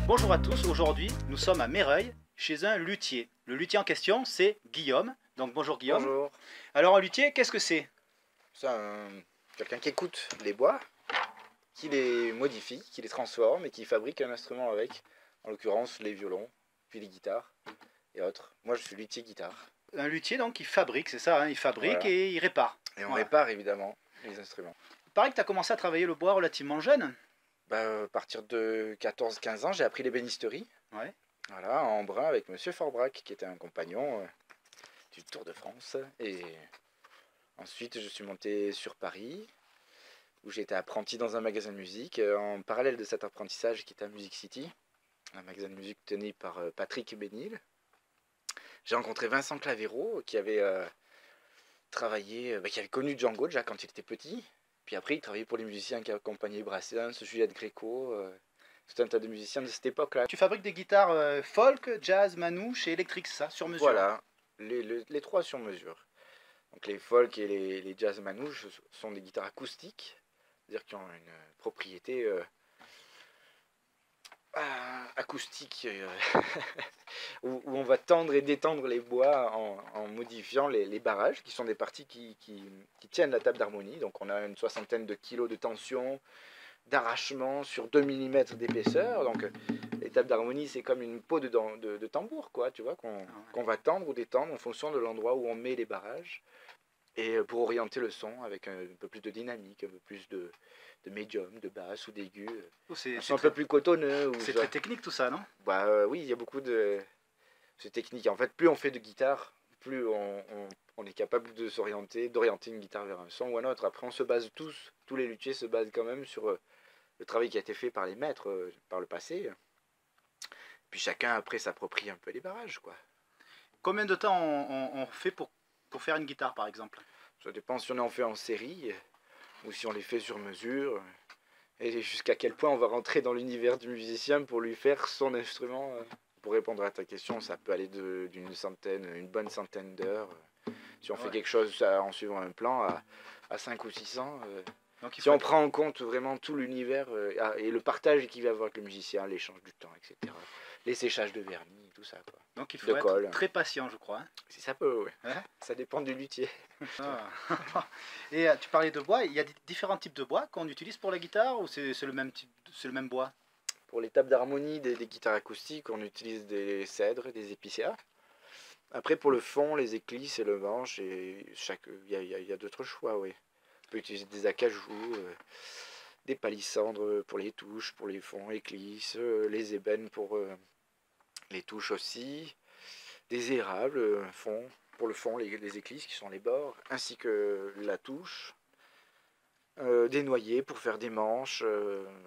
Bonjour à tous, aujourd'hui nous sommes à Méreuil chez un luthier. Le luthier en question c'est Guillaume. Donc bonjour Guillaume. Bonjour. Alors un luthier, qu'est-ce que c'est? C'est quelqu'un qui écoute les bois, qui les modifie, qui les transforme et qui fabrique un instrument avec. En l'occurrence les violons, puis les guitares et autres. Moi je suis luthier guitare. Un luthier donc il fabrique, c'est ça, hein, il fabrique Voilà. et il répare. Et on Voilà. répare évidemment les instruments. Il paraît que tu as commencé à travailler le bois relativement jeune. À partir de 14-15 ans, j'ai appris l'ébénisterie. Ouais. Voilà, en Embrun avec Monsieur Forbrac, qui était un compagnon du Tour de France. Et ensuite, je suis monté sur Paris, où j'ai été apprenti dans un magasin de musique. En parallèle de cet apprentissage, qui était à Music City, un magasin de musique tenu par Patrick Bénil, j'ai rencontré Vincent Clavero, qui avait travaillé, qui avait connu Django déjà quand il était petit. Puis après, il travaillait pour les musiciens qui accompagnaient Brassens, Juliette Gréco, tout un tas de musiciens de cette époque-là. Tu fabriques des guitares folk, jazz, manouche et électrique, ça, sur mesure. Voilà, les trois sur mesure. Donc les folk et les jazz manouches sont des guitares acoustiques, c'est-à-dire qui ont une propriété acoustique où on va tendre et détendre les bois en modifiant les barrages, qui sont des parties qui tiennent la table d'harmonie. Donc on a une soixantaine de kilos de tension, d'arrachement sur 2 mm d'épaisseur. Donc les tables d'harmonie, c'est comme une peau de tambour, quoi, tu vois, qu'on va tendre ou détendre en fonction de l'endroit où on met les barrages. Et pour orienter le son avec un peu plus de dynamique, un peu plus de médium, de basse ou d'aigu. C'est un peu plus cotonneux. C'est très technique tout ça, non? Oui, il y a beaucoup de techniques. En fait, plus on fait de guitare, plus on est capable de s'orienter, d'orienter une guitare vers un son ou un autre. Après, on se base tous les luthiers se basent quand même sur le travail qui a été fait par les maîtres par le passé. Puis chacun après s'approprie un peu les barrages, quoi. Combien de temps on fait pour faire une guitare par exemple? Ça dépend si on en fait en série ou si on les fait sur mesure. Et jusqu'à quel point on va rentrer dans l'univers du musicien pour lui faire son instrument. Pour répondre à ta question, ça peut aller une bonne centaine d'heures. Si on fait quelque chose en suivant un plan à 5 ou 600. Donc, si on prend en compte vraiment tout l'univers et le partage qu'il va avoir avec le musicien, l'échange du temps, etc. Les séchages de vernis, tout ça, quoi. Donc il faut être très patient, je crois. Hein. Si ça peut, oui. Hein, ça dépend du luthier. Ah. Et tu parlais de bois, il y a différents types de bois qu'on utilise pour la guitare ou c'est le même bois? Pour les tables d'harmonie des guitares acoustiques, on utilise des cèdres et des épicéas. Après, pour le fond, les éclisses et le manche, il y a d'autres choix, oui. On peut utiliser des acajou, des palissandres pour les touches, pour les fonds, éclisses, les ébènes pour les touches aussi, des érables, pour le fond, les éclisses qui sont les bords, ainsi que la touche, des noyers pour faire des manches.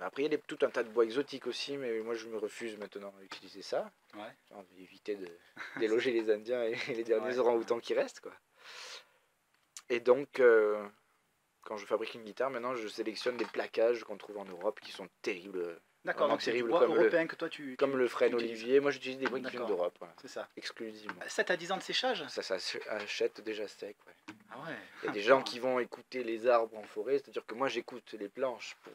Après, il y a tout un tas de bois exotiques aussi, mais moi je me refuse maintenant à utiliser ça. Ouais. J'ai envie d'éviter de déloger les Indiens et les derniers orang-outans qui restent, quoi. Et donc, quand je fabrique une guitare, maintenant je sélectionne des plaquages qu'on trouve en Europe qui sont terribles. D'accord, donc c'est du bois européen que toi tu comme le frêne olivier. Moi j'utilise des bois qui viennent d'Europe. Voilà. C'est ça. Exclusivement. 7 à 10 ans de séchage? Ça s'achète déjà sec, ouais. Ah ouais. Il y a des gens qui vont écouter les arbres en forêt, c'est-à-dire que moi j'écoute les planches pour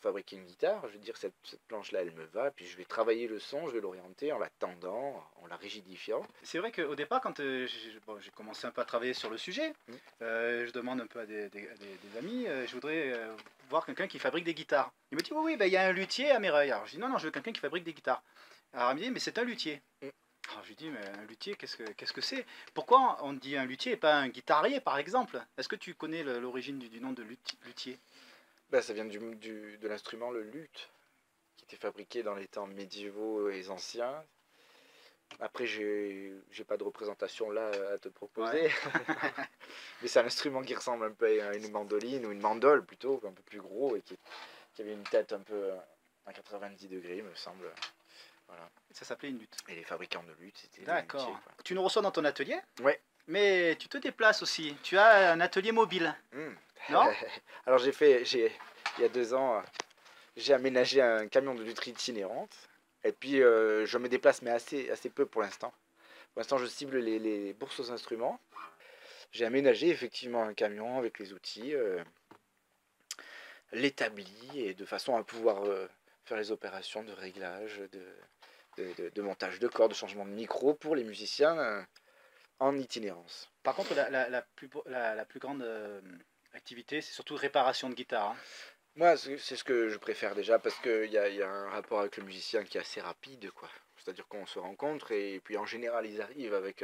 fabriquer une guitare. Je veux dire, cette planche-là elle me va, puis je vais travailler le son, je vais l'orienter en la tendant, en la rigidifiant. C'est vrai qu'au départ, quand j'ai commencé un peu à travailler sur le sujet, je demande un peu à des amis, je voudrais voir quelqu'un qui fabrique des guitares. Il me dit oui, il y a un luthier à Méreuil. Alors je dis non, je veux quelqu'un qui fabrique des guitares. Alors il me dit mais c'est un luthier. Alors je lui dis mais un luthier, qu'est-ce que c'est? Pourquoi on dit un luthier et pas un guitarier par exemple? Est-ce que tu connais l'origine du nom de luthier? Ça vient de l'instrument le luth, qui était fabriqué dans les temps médiévaux et anciens. Après, j'ai pas de représentation là à te proposer. Ouais. Mais c'est un instrument qui ressemble un peu à une mandoline, ou une mandole plutôt, un peu plus gros, et qui avait une tête un peu à 90 degrés, me semble. Voilà. Ça s'appelait une luth. Et les fabricants de luth, c'était... D'accord. Tu nous reçois dans ton atelier? Ouais. Mais tu te déplaces aussi. Tu as un atelier mobile. Non? Alors il y a 2 ans, j'ai aménagé un camion de lutherie itinérante. Et puis je me déplace, mais assez peu pour l'instant. Pour l'instant, je cible les bourses aux instruments. J'ai aménagé effectivement un camion avec les outils, l'établi, et de façon à pouvoir faire les opérations de réglage, de montage de cordes, de changement de micro pour les musiciens en itinérance. Par contre, la plus grande activité, c'est surtout réparation de guitare. Hein. Moi, c'est ce que je préfère déjà parce qu'il y a un rapport avec le musicien qui est assez rapide, quoi. C'est-à-dire qu'on se rencontre et puis en général, ils arrivent avec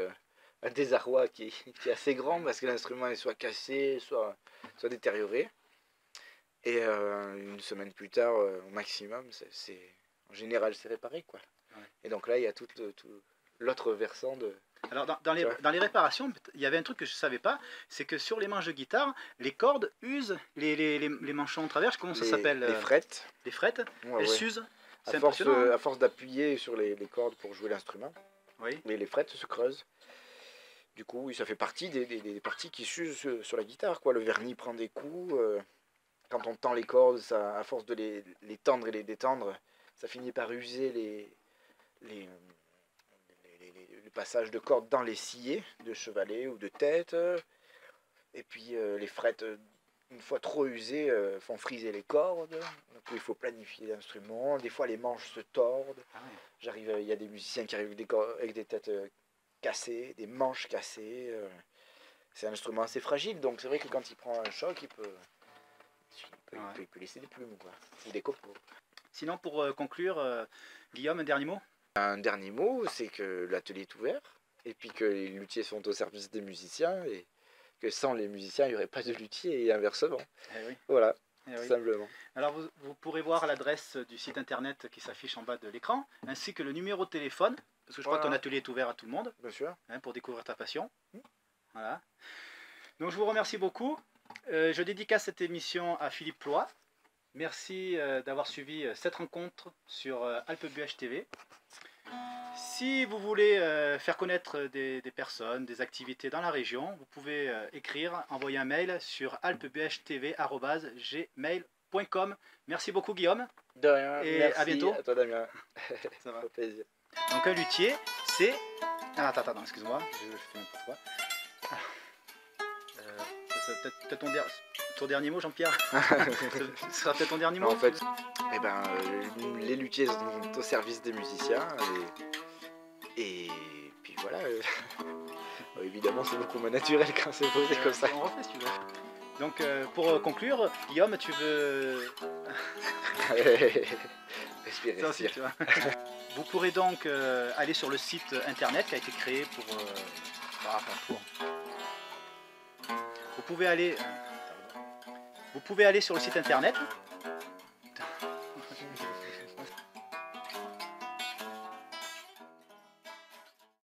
un désarroi qui est assez grand parce que l'instrument est soit cassé, soit détérioré. Et une semaine plus tard, au maximum, en général, c'est réparé, quoi. Ouais. Et donc là, il y a tout l'autre versant de... Alors dans les réparations, il y avait un truc que je ne savais pas, c'est que sur les manches de guitare, les cordes usent les manchons en travers, comment ça s'appelle Les frettes. Les frettes, Ouais, elles ouais. s'usent. C'est À force, impressionnant. à force d'appuyer sur les cordes pour jouer l'instrument, Oui. les frettes se creusent. Du coup, oui, ça fait partie des parties qui s'usent sur la guitare, quoi. Le vernis prend des coups. Quand on tend les cordes, ça, à force de les tendre et les détendre, ça finit par user le passage de cordes dans les sillets de chevalet ou de tête. Et puis les frettes, une fois trop usées, font friser les cordes. Donc il faut planifier l'instrument. Des fois les manches se tordent. Ah ouais. Il y a des musiciens qui arrivent avec des têtes cassées, des manches cassées. C'est un instrument assez fragile, donc c'est vrai que quand il prend un choc, il peut laisser des plumes, quoi, ou des copeaux. Sinon, pour conclure, Guillaume, un dernier mot? Un dernier mot, c'est que l'atelier est ouvert, et puis que les luthiers sont au service des musiciens, et que sans les musiciens, il n'y aurait pas de luthier, et inversement. Eh oui. Voilà, Eh tout oui. simplement. Alors vous pourrez voir l'adresse du site internet qui s'affiche en bas de l'écran, ainsi que le numéro de téléphone, parce que je crois que ton atelier est ouvert à tout le monde, Bien sûr. hein, pour découvrir ta passion. Voilà. Donc je vous remercie beaucoup. Je dédicace cette émission à Philippe Ploy. Merci d'avoir suivi cette rencontre sur Alpe-Buech TV. Si vous voulez faire connaître des personnes, des activités dans la région, vous pouvez écrire, envoyer un mail sur alpebuechtv@gmail.com. Merci beaucoup Guillaume. De rien, Et merci à bientôt. à toi Damien. Ça va. Au plaisir. Donc un luthier, c'est... Ah, attends, excuse-moi, je fais n'importe quoi. Ça peut-être ton dernier mot, Jean-Pierre. Ce sera peut-être ton dernier mot. En fait, les luthiers sont au service des musiciens, et puis voilà. Évidemment, c'est beaucoup moins naturel quand c'est posé comme ça. On refait si tu veux. Donc pour conclure, Guillaume, tu veux... Respire, Ça aussi, respire. tu vois. Vous pourrez donc aller sur le site internet qui a été créé pour... Vous pouvez aller sur le site internet